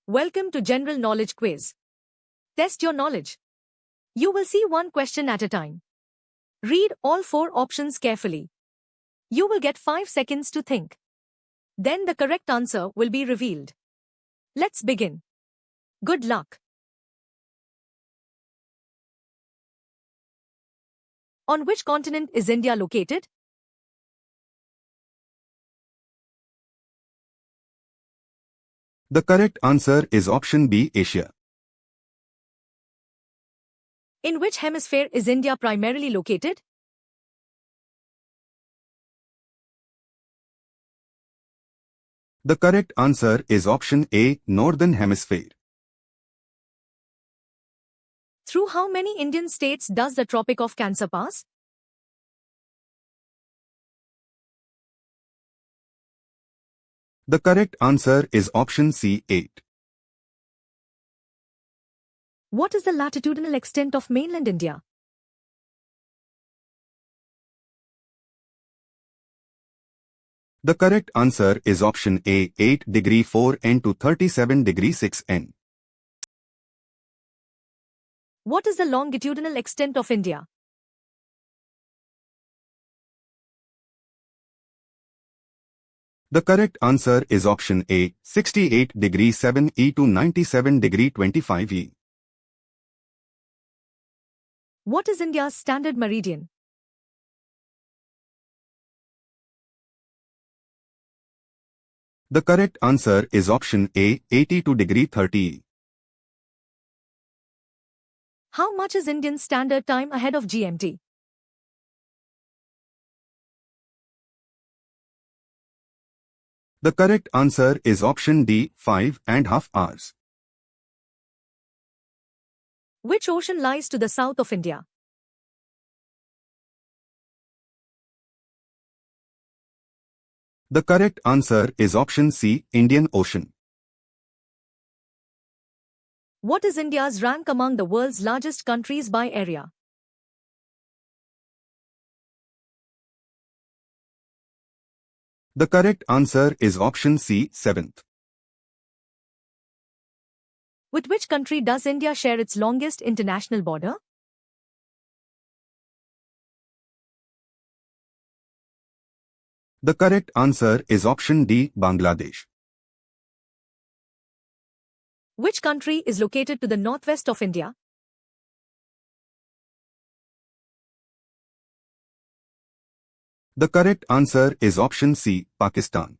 Welcome to General Knowledge Quiz. Test your knowledge. You will see one question at a time. Read all 4 options carefully. You will get 5 seconds to think. Then the correct answer will be revealed. Let's begin. Good luck. On which continent is India located? The correct answer is option B, Asia. In which hemisphere is India primarily located? The correct answer is option A, Northern Hemisphere. Through how many Indian states does the Tropic of Cancer pass? The correct answer is option C, 8. What is the latitudinal extent of mainland India? The correct answer is option A, 8 degree 4 N to 37 degree 6 N. What is the longitudinal extent of India? The correct answer is option A, 68 degree 7 E to 97 degree 25 E. What is India's standard meridian? The correct answer is option A, 82 degree 30 E. How much is Indian Standard Time ahead of GMT? The correct answer is option D, 5.5 hours. Which ocean lies to the south of India? The correct answer is option C, Indian Ocean. What is India's rank among the world's largest countries by area? The correct answer is option C, 7th. With which country does India share its longest international border? The correct answer is option D, Bangladesh. Which country is located to the northwest of India? The correct answer is option C, Pakistan.